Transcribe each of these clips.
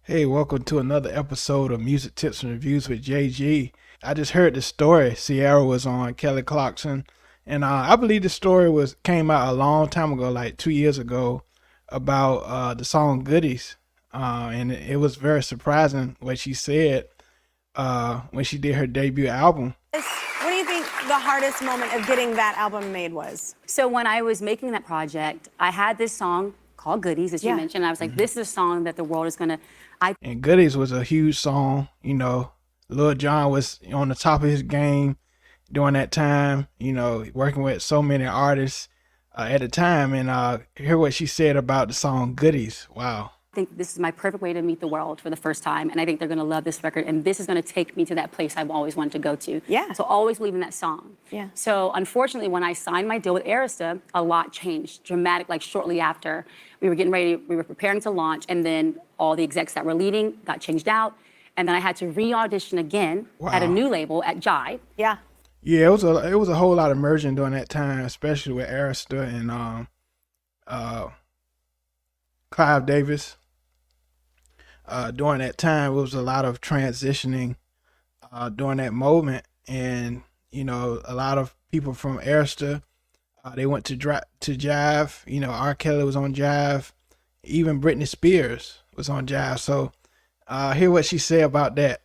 Hey, welcome to another episode of Music Tips and Reviews with JG. I just heard the story Ciara was on Kelly Clarkson, and I believe the story was came out a long time ago, like 2 years ago, about the song "Goodies," and it was very surprising what she said when she did her debut album. What do you think the hardest moment of getting that album made was? So when I was making that project, I had this song called Goodies, as you mentioned. I was like, this is a song that the world is gonna. And "Goodies" was a huge song. Lil Jon was on the top of his game during that time. Working with so many artists at the time, and hear what she said about the song "Goodies." Wow. I think this is my perfect way to meet the world for the first time, and I think they're gonna love this record, and this is gonna take me to that place I've always wanted to go to. Yeah. So always believe in that song. Yeah. So unfortunately, when I signed my deal with Arista, a lot changed, dramatic. Like shortly after, we were getting ready, we were preparing to launch, and then all the execs that were leading got changed out, and then I had to re-audition again at a new label at Jive. Yeah. Yeah, it was a whole lot of merging during that time, especially with Arista and Clive Davis. During that time, it was a lot of transitioning during that moment, and a lot of people from Arista, they went to Jive. R. Kelly was on Jive, even Britney Spears was on Jive. So, hear what she said about that.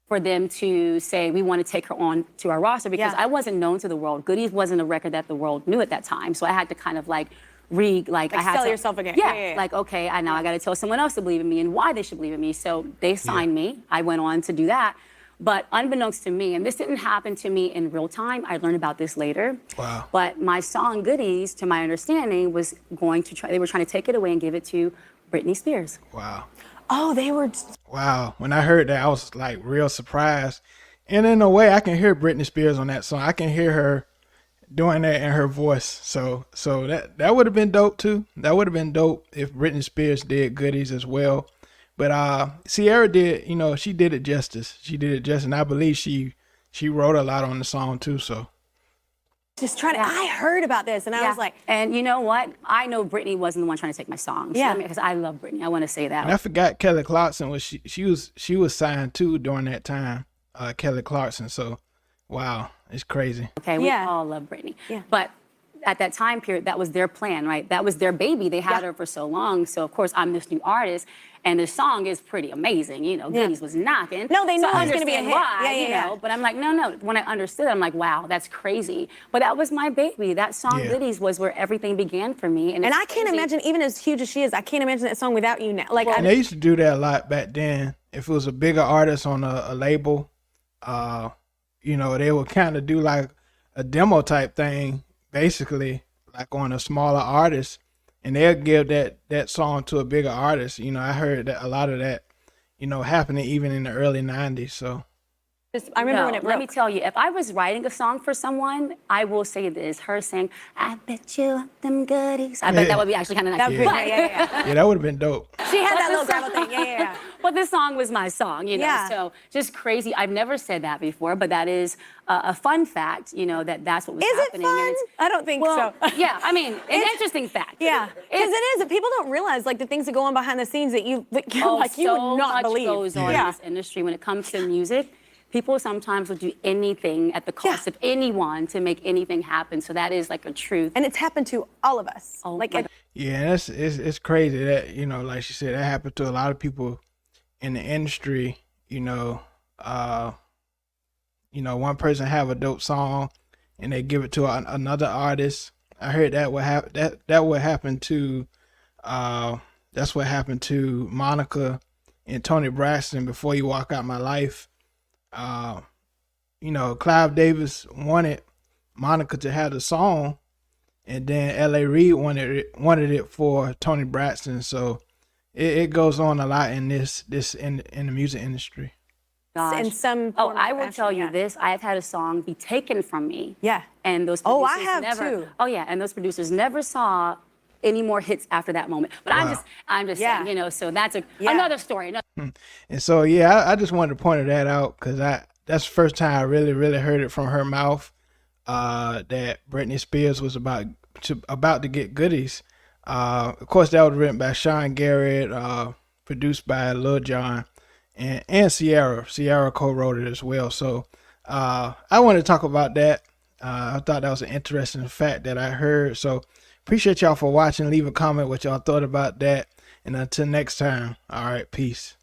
For them to say we want to take her on to our roster because I wasn't known to the world. Goodies wasn't a record that the world knew at that time, so I had to kind of like I had sell to, yourself again. Yeah, like okay, I got to tell someone else to believe in me and why they should believe in me. So they signed me. I went on to do that, but unbeknownst to me, and this didn't happen to me in real time. I learned about this later. Wow. But my song "Goodies," to my understanding, was going to try. They were trying to take it away and give it to Britney Spears. Wow. Oh, they were. Wow. When I heard that, I was like real surprised. And in a way, I can hear Britney Spears on that song. I can hear her doing that in her voice. So that would have been dope too. That would have been dope if Britney Spears did "Goodies" as well. But Ciara did, she did it justice. She did it justice, and I believe she wrote a lot on the song too. So Just trying to. I heard about this, and I was like, and you know what? I know Britney wasn't the one trying to take my songs. Yeah. Because I love Britney. I want to say that. and I forgot Kelly Clarkson was she was signed too during that time. Kelly Clarkson. So wow, it's crazy. Okay, we all love Britney. Yeah. But at that time period, that was their plan, right? That was their baby. They had her for so long. So of course, I'm this new artist, and the song is pretty amazing. Goodies was knocking. No, they know so it's gonna be a hit. Why, Yeah. But I'm like, no. When I understood, I'm like, wow, that's crazy. But that was my baby. That song, Yeah. Goodies, was where everything began for me. And I can't imagine, even as huge as she is, I can't imagine that song without you now. Like, And they used to do that a lot back then. If it was a bigger artist on a label, they would kind of do like a demo type thing, basically, like on a smaller artist, and they'll give that song to a bigger artist. I heard that a lot of that, happening even in the early '90s. So I remember when it broke. Let me tell you, if I was writing a song for someone, I will say this: her saying, "I bet you want them goodies." I bet that would be actually kind of nice. That would be But- yeah, that would have been dope. She had that little gravel thing. Yeah. But this song was my song, Yeah. So just crazy. I've never said that before, but that is a fun fact, that's what was Is it happening. fun? And it's, I don't think well, so. yeah, I mean, an interesting fact. Yeah, because it is. People don't realize like the things that go on behind the scenes that you Oh, you so would not much believe. goes on in this industry when it comes to music. People sometimes will do anything at the cost of anyone to make anything happen. So that is like a truth. And it's happened to all of us. Oh, like my it, Yeah, it's crazy that like she said, that happened to a lot of people in the industry. One person have a dope song and they give it to another artist. I heard that would happen. That would happen to that's what happened to Monica and Tony Braxton before You Walk Out My Life. Clive Davis wanted Monica to have the song, and then L.A. Reid wanted it for Tony Braxton. So it goes on a lot in this in the music industry. Gosh. in some. Oh, form or I will fashion, tell you yeah. this. I've had a song be taken from me. Yeah. And those Oh, producers I have never, too. Oh, yeah. And those producers never saw any more hits after that moment. But Wow. I'm just Yeah. saying, so that's Yeah. another story. And so I just wanted to point that out because that's the first time I really heard it from her mouth. That Britney Spears was about to get Goodies. Of course, that was written by Sean Garrett, produced by Lil Jon and Ciara. Ciara co-wrote it as well. So I want to talk about that. I thought that was an interesting fact that I heard. So appreciate y'all for watching. Leave a comment what y'all thought about that. And until next time, all right, peace.